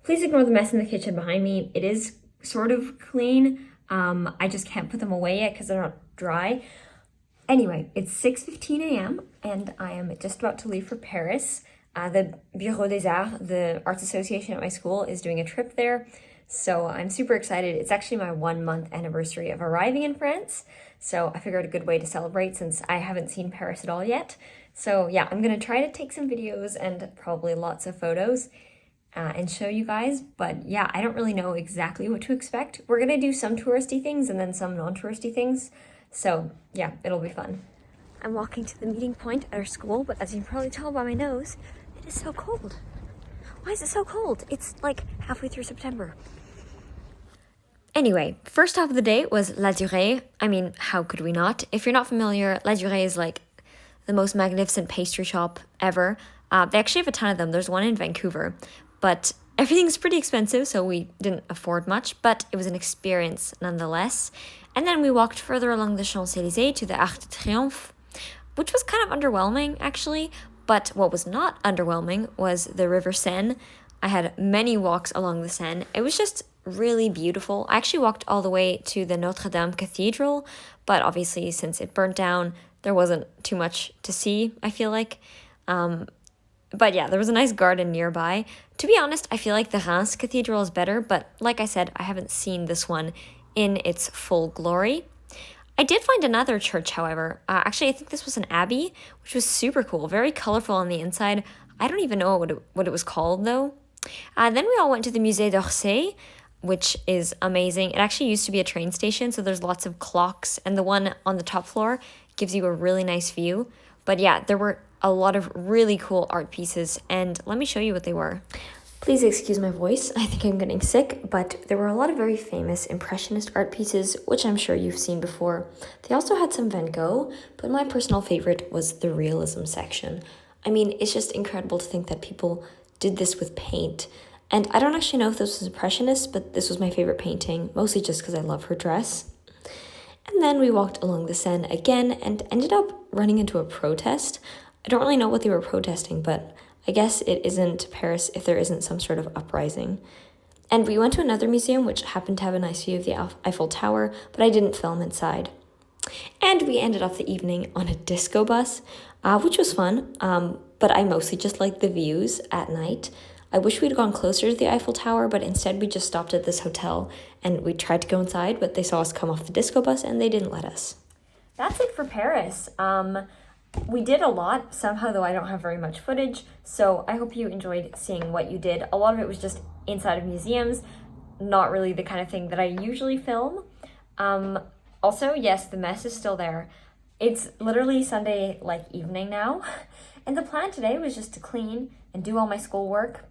Please ignore the mess in the kitchen behind me. It is sort of clean. I just can't put them away yet because they're not dry. Anyway, it's 6:15 a.m. and I am just about to leave for Paris. The Bureau des Arts, the arts association at my school, is doing a trip there. So I'm super excited. It's actually my 1 month anniversary of arriving in France. So I figured a good way to celebrate since I haven't seen Paris at all yet. So yeah, I'm gonna try to take some videos and probably lots of photos and show you guys. But yeah, I don't really know exactly what to expect. We're gonna do some touristy things and then some non-touristy things. So yeah, it'll be fun. I'm walking to the meeting point at our school, but as you can probably tell by my nose, it is so cold. Why is it so cold? It's like halfway through September. Anyway, first stop of the day was La Durée. I mean, how could we not? If you're not familiar, La Durée is like the most magnificent pastry shop ever. They actually have a ton of them. There's one in Vancouver, but everything's pretty expensive, so we didn't afford much, but it was an experience nonetheless. And then we walked further along the Champs-Élysées to the Arc de Triomphe, which was kind of underwhelming, actually. But what was not underwhelming was the River Seine. I had many walks along the Seine. It was just really beautiful. I actually walked all the way to the Notre Dame Cathedral, but obviously since it burnt down, there wasn't too much to see, I feel like. But yeah, there was a nice garden nearby. To be honest, I feel like the Reims Cathedral is better, but like I said, I haven't seen this one in its full glory. I did find another church, however. Actually, I think this was an abbey, which was super cool, very colorful on the inside. I don't even know what it was called, though. Then we all went to the Musée d'Orsay, which is amazing. It actually used to be a train station, so there's lots of clocks, and the one on the top floor gives you a really nice view. But yeah, there were a lot of really cool art pieces, and let me show you what they were. Please excuse my voice, I think I'm getting sick, but there were a lot of very famous Impressionist art pieces, which I'm sure you've seen before. They also had some Van Gogh, but my personal favorite was the realism section. I mean, it's just incredible to think that people did this with paint. And I don't actually know if this was Impressionist, but this was my favorite painting, mostly just because I love her dress. And then we walked along the Seine again and ended up running into a protest. I don't really know what they were protesting, but I guess it isn't Paris if there isn't some sort of uprising. And we went to another museum which happened to have a nice view of the Eiffel Tower, but I didn't film inside. And we ended off the evening on a disco bus, which was fun, but I mostly just liked the views at night. I wish we'd gone closer to the Eiffel Tower, but instead we just stopped at this hotel and we tried to go inside, but they saw us come off the disco bus and they didn't let us. That's it for Paris. We did a lot, somehow though I don't have very much footage, so I hope you enjoyed seeing what you did. A lot of it was just inside of museums, not really the kind of thing that I usually film. Also, yes, the mess is still there. It's literally Sunday evening now, and the plan today was just to clean and do all my schoolwork.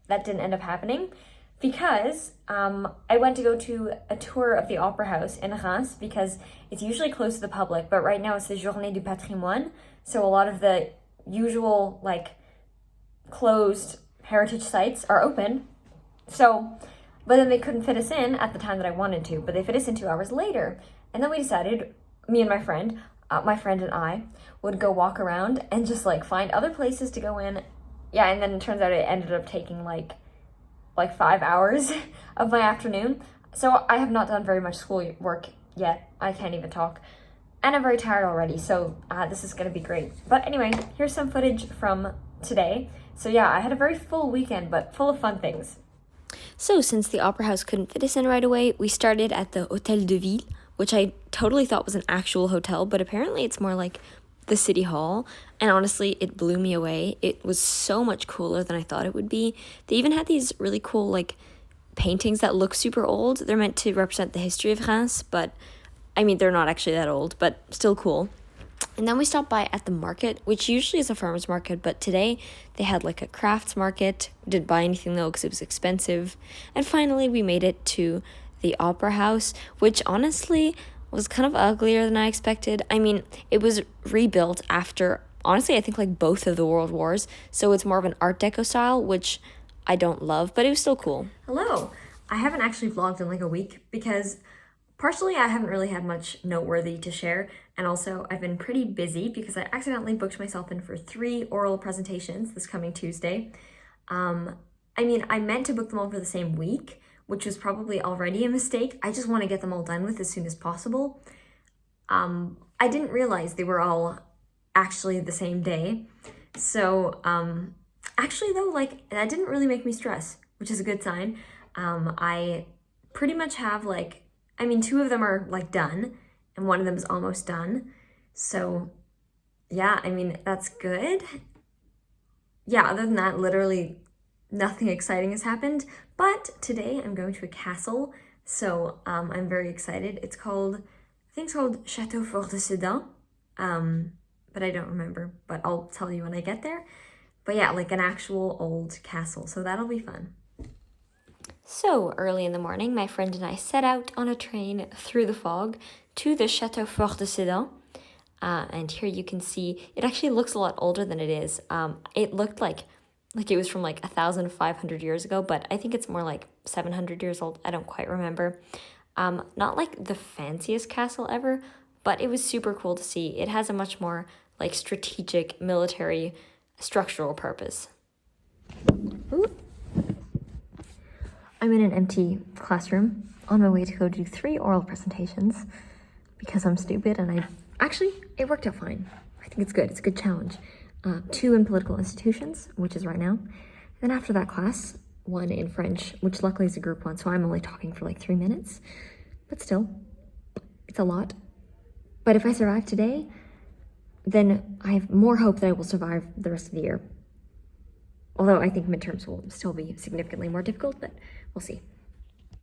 That didn't end up happening because I went to go to a tour of the Opera House in Reims because it's usually closed to the public, but right now it's the Journée du Patrimoine, so a lot of the usual closed heritage sites are open. So, but then they couldn't fit us in at the time that I wanted to, but they fit us in 2 hours later. And then we decided, me and my friend and I would go walk around and just find other places to go in. Yeah, and then it turns out it ended up taking like 5 hours of my afternoon. So I have not done very much schoolwork yet. I can't even talk. And I'm very tired already, so this is gonna be great. But anyway, here's some footage from today. So yeah, I had a very full weekend, but full of fun things. So since the Opera House couldn't fit us in right away, we started at the Hôtel de Ville, which I totally thought was an actual hotel, but apparently it's more like the city hall, and honestly, it blew me away. It was so much cooler than I thought it would be. They even had these really cool, paintings that look super old. They're meant to represent the history of Reims, but, I mean, they're not actually that old, but still cool. And then we stopped by at the market, which usually is a farmer's market, but today they had a crafts market. Didn't buy anything, though, because it was expensive. And finally, we made it to the Opera House, which honestly was kind of uglier than I expected. I mean, it was rebuilt after, honestly, I think both of the World Wars, so it's more of an Art Deco style, which I don't love, but it was still cool. Hello! I haven't actually vlogged in a week because partially I haven't really had much noteworthy to share, and also I've been pretty busy because I accidentally booked myself in for 3 oral presentations this coming Tuesday. I mean, I meant to book them all for the same week, which was probably already a mistake. I just want to get them all done with as soon as possible. I didn't realize they were all actually the same day. So, actually though, like, that didn't really make me stress, which is a good sign. I pretty much have like, I mean, 2 of them are like done and 1 of them is almost done. So yeah, I mean, that's good. Yeah, other than that, literally nothing exciting has happened. But today I'm going to a castle, so I'm very excited. I think it's called Château Fort De Sedan, but I don't remember, but I'll tell you when I get there. But yeah, like an actual old castle, so that'll be fun. So early in the morning, my friend and I set out on a train through the fog to the Château Fort De Sedan. And here you can see, it actually looks a lot older than it is. It looked like it was from like 1,500 years ago, but I think it's more like 700 years old. I don't quite remember. Not like the fanciest castle ever, but it was super cool to see. It has a much more like strategic military structural purpose. Ooh. I'm in an empty classroom on my way to go do 3 oral presentations because I'm stupid, and it worked out fine. I think it's good. It's a good challenge. 2 in political institutions, which is right now. Then after that class, 1 in French, which luckily is a group 1, so I'm only talking for like 3 minutes. But still, it's a lot. But if I survive today, then I have more hope that I will survive the rest of the year. Although I think midterms will still be significantly more difficult, but we'll see.